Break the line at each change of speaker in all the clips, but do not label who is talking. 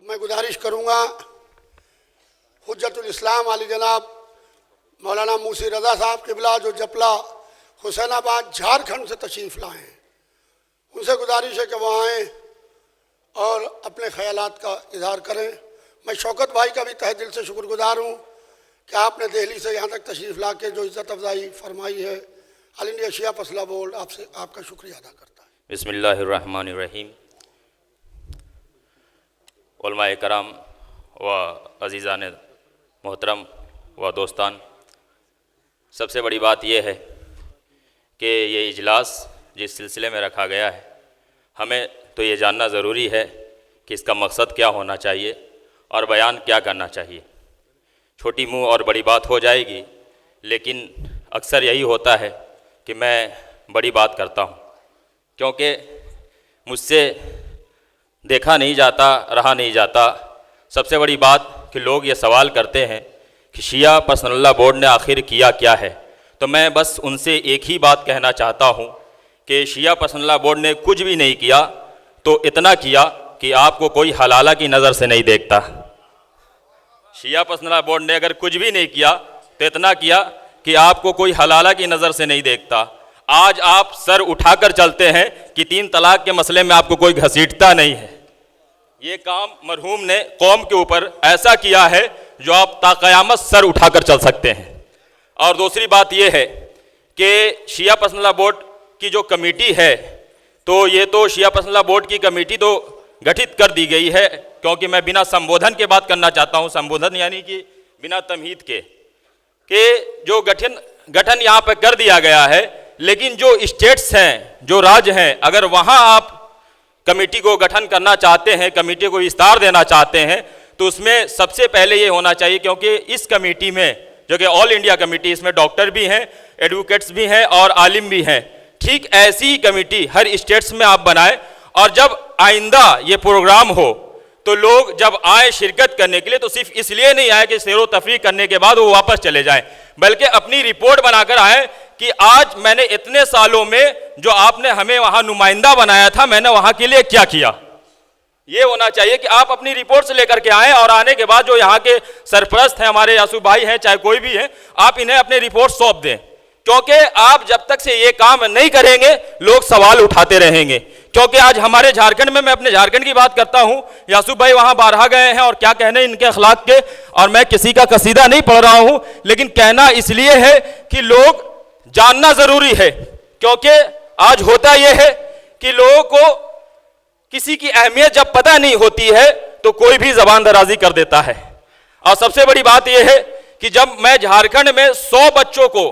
मैं गुजारिश करूँगा हुज्जतुल इस्लाम आली जनाब मौलाना मूसी रज़ा साहब क़िबला जो जपला हुसैनाबाद झारखंड से तशरीफ़ लाए हैं, उनसे गुजारिश है कि वहाँ आएँ और अपने ख़यालात का इजहार करें। मैं शौकत भाई का भी तहे दिल से शुक्रगुजार हूँ कि आपने दिल्ली से यहाँ तक तशरीफ़ ला के जो इज़्ज़त अफ़ज़ाई फरमाई है। ऑल इंडिया शिया फसला बोर्ड आपसे आपका शुक्रिया अदा करता है।
बिस्मिल्लाहिर्रहमानिर्रहीम। उलमाए कराम व अज़ीज़ान मोहतरम व दोस्तान, सबसे बड़ी बात यह है कि ये इजलास जिस सिलसिले में रखा गया है, हमें तो ये जानना ज़रूरी है कि इसका मकसद क्या होना चाहिए और बयान क्या करना चाहिए। छोटी मुँह और बड़ी बात हो जाएगी, लेकिन अक्सर यही होता है कि मैं बड़ी बात करता हूँ, क्योंकि मुझसे देखा नहीं जाता, रहा नहीं जाता। सबसे बड़ी बात कि लोग ये सवाल करते हैं कि शिया पर्सनल बोर्ड ने आखिर किया क्या है। तो मैं बस उनसे एक ही बात कहना चाहता हूँ कि शिया पर्सनल बोर्ड ने कुछ भी नहीं किया, तो इतना किया कि आपको कोई हलाला की नज़र से नहीं देखता। शिया पर्सनल बोर्ड ने अगर कुछ भी नहीं किया तो इतना किया कि आपको कोई हलाला की नज़र से नहीं देखता। आज आप सर उठाकर चलते हैं कि 3 तलाक के मसले में आपको कोई घसीटता नहीं है। ये काम मरहूम ने कौम के ऊपर ऐसा किया है जो आप ताक़यामत सर उठाकर चल सकते हैं। और दूसरी बात यह है कि शिया पर्सनल बोर्ड की जो कमेटी है, तो ये तो शिया पर्सनल बोर्ड की कमेटी तो गठित कर दी गई है, क्योंकि मैं बिना संबोधन के बात करना चाहता हूँ। संबोधन यानी कि बिना तमहीद के जो गठन यहाँ पर कर दिया गया है, लेकिन जो स्टेट्स हैं, जो राज्य हैं, अगर वहाँ आप कमेटी को गठन करना चाहते हैं, कमेटी को विस्तार देना चाहते हैं, तो उसमें सबसे पहले ये होना चाहिए, क्योंकि इस कमेटी में जो कि ऑल इंडिया कमेटी, इसमें डॉक्टर भी हैं, एडवोकेट्स भी हैं और आलिम भी हैं। ठीक ऐसी कमेटी हर स्टेट्स में आप बनाएं, और जब आइंदा ये प्रोग्राम हो तो लोग जब आए शिरकत करने के लिए, तो सिर्फ इसलिए नहीं आए कि सैरो तफरीह करने के बाद वो वापस चले जाएं, बल्कि अपनी रिपोर्ट बनाकर आए कि आज मैंने इतने सालों में जो आपने हमें वहाँ नुमाइंदा बनाया था, मैंने वहाँ के लिए क्या किया। ये होना चाहिए कि आप अपनी रिपोर्ट्स लेकर के आएँ, और आने के बाद जो यहाँ के सरपरस्त हैं, हमारे यासू भाई हैं, चाहे कोई भी है, आप इन्हें अपने रिपोर्ट सौंप दें। क्योंकि आप जब तक से ये काम नहीं करेंगे, लोग सवाल उठाते रहेंगे। क्योंकि आज हमारे झारखंड में, मैं अपने झारखंड की बात करता हूँ, यासूफ भाई वहाँ बारहा गए हैं और क्या कहने इनके अखलाक के, और मैं किसी का कसीदा नहीं पढ़ रहा हूँ, लेकिन कहना इसलिए है कि लोग जानना ज़रूरी है। क्योंकि आज होता यह है कि लोगों को किसी की अहमियत जब पता नहीं होती है तो कोई भी ज़बान दराजी कर देता है। और सबसे बड़ी बात यह है कि जब मैं झारखंड में 100 बच्चों को,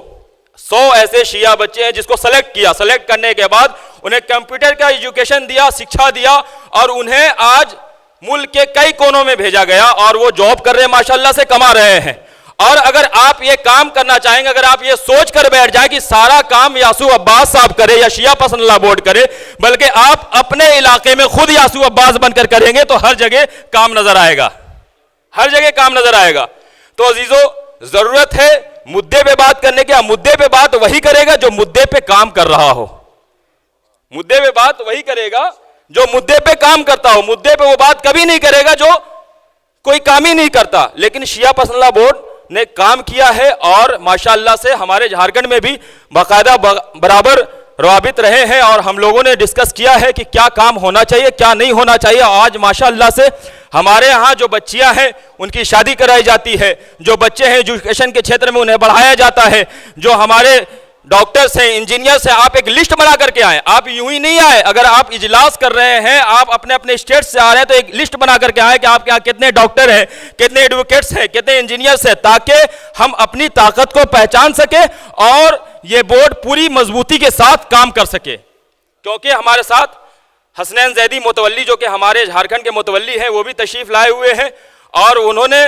100 ऐसे शिया बच्चे हैं जिसको सेलेक्ट किया, सेलेक्ट करने के बाद उन्हें कंप्यूटर का एजुकेशन दिया, शिक्षा दिया, और उन्हें आज मुल्क के कई कोनों में भेजा गया और वो जॉब कर रहे हैं, माशाल्लाह से कमा रहे हैं। और अगर आप ये काम करना चाहेंगे, अगर आप ये सोच कर बैठ जाए कि सारा काम यासूफ अब्बास साहब करे या शिया पर्सनल बोर्ड करे, बल्कि आप अपने इलाके में खुद यासूफ अब्बास बनकर करेंगे, तो हर जगह काम नजर आएगा, हर जगह काम नजर आएगा। तो अजीजों, जरूरत है मुद्दे पे बात करने की। मुद्दे पे बात वही करेगा जो मुद्दे पे काम कर रहा हो, मुद्दे पे बात वही करेगा जो मुद्दे पे काम करता हो। मुद्दे पे वो बात कभी नहीं करेगा जो कोई काम ही नहीं करता। लेकिन शिया पर्सनल बोर्ड ने काम किया है, और माशाअल्लाह से हमारे झारखंड में भी बाकायदा बराबर रवाबित रहे हैं, और हम लोगों ने डिस्कस किया है कि क्या काम होना चाहिए, क्या नहीं होना चाहिए। आज माशाअल्लाह से हमारे यहाँ जो बच्चियाँ हैं उनकी शादी कराई जाती है, जो बच्चे हैं एजुकेशन के क्षेत्र में उन्हें बढ़ाया जाता है, जो हमारे डॉक्टर्स हैं, इंजीनियर्स हैं। आप एक लिस्ट बना करके आए, आप यूं ही नहीं आए। अगर आप इजलास कर रहे हैं, आप अपने अपने स्टेट से आ रहे हैं, तो एक लिस्ट बना करके आए कि आपके यहाँ कितने डॉक्टर हैं, कितने एडवोकेट्स हैं, कितने इंजीनियर्स हैं, ताकि हम अपनी ताकत को पहचान सके और ये बोर्ड पूरी मजबूती के साथ काम कर सके। क्योंकि हमारे साथ हसनैन जैदी मुतवल्ली, जो कि हमारे झारखंड के मुतवल्ली हैं, वो भी तशरीफ़ लाए हुए हैं, और उन्होंने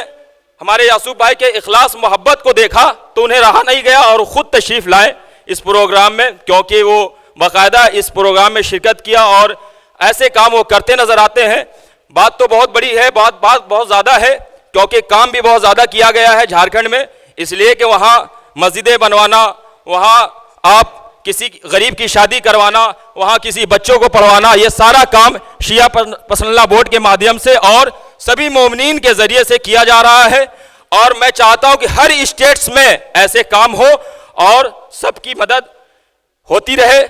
हमारे यासूफ भाई के इखलास मोहब्बत को देखा तो उन्हें रहा नहीं गया और ख़ुद तशरीफ़ लाए इस प्रोग्राम में, क्योंकि वो बाकायदा इस प्रोग्राम में शिरकत किया और ऐसे काम वो करते नज़र आते हैं। बात तो बहुत बड़ी है, बात बहुत ज़्यादा है, क्योंकि काम भी बहुत ज़्यादा किया गया है झारखंड में, इसलिए कि वहाँ मस्जिदें बनवाना, वहाँ आप किसी गरीब की शादी करवाना, वहाँ किसी बच्चों को पढ़वाना, ये सारा काम शिया पर्सनल बोर्ड के माध्यम से और सभी मोमिनीन के ज़रिए से किया जा रहा है। और मैं चाहता हूं कि हर स्टेट्स में ऐसे काम हो और सबकी मदद होती रहे,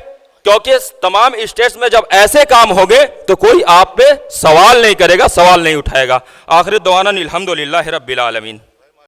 क्योंकि तमाम स्टेट्स में जब ऐसे काम होंगे तो कोई आप पे सवाल नहीं करेगा, सवाल नहीं उठाएगा। आखिर दुआना अल्हम्दुलिल्लाह रब्बिल आलमीन।